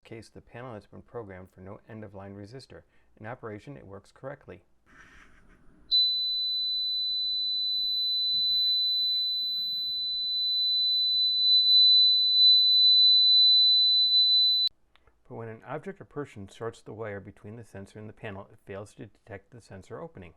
case, the panel has been programmed for no end-of-line resistor. In operation, it works correctly. But when an object or person shorts the wire between the sensor and the panel, it fails to detect the sensor opening.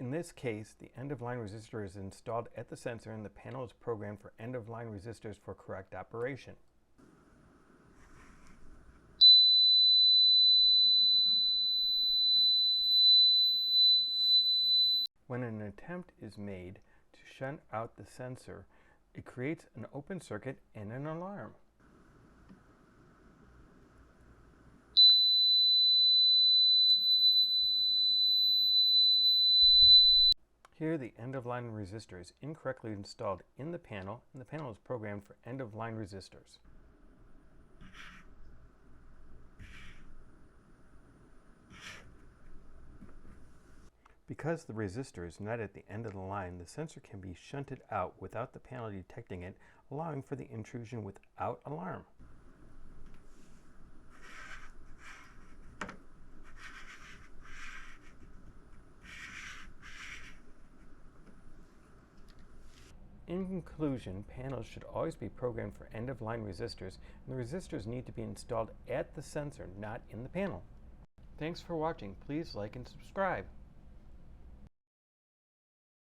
In this case, the end-of-line resistor is installed at the sensor and the panel is programmed for end-of-line resistors for correct operation. When an attempt is made to shunt out the sensor, it creates an open circuit and an alarm. Here, the end-of-line resistor is incorrectly installed in the panel, and the panel is programmed for end-of-line resistors. Because the resistor is not at the end of the line, the sensor can be shunted out without the panel detecting it, allowing for the intrusion without alarm. In conclusion, panels should always be programmed for end-of-line resistors, and the resistors need to be installed at the sensor, not in the panel. Thanks for watching. Please like and subscribe.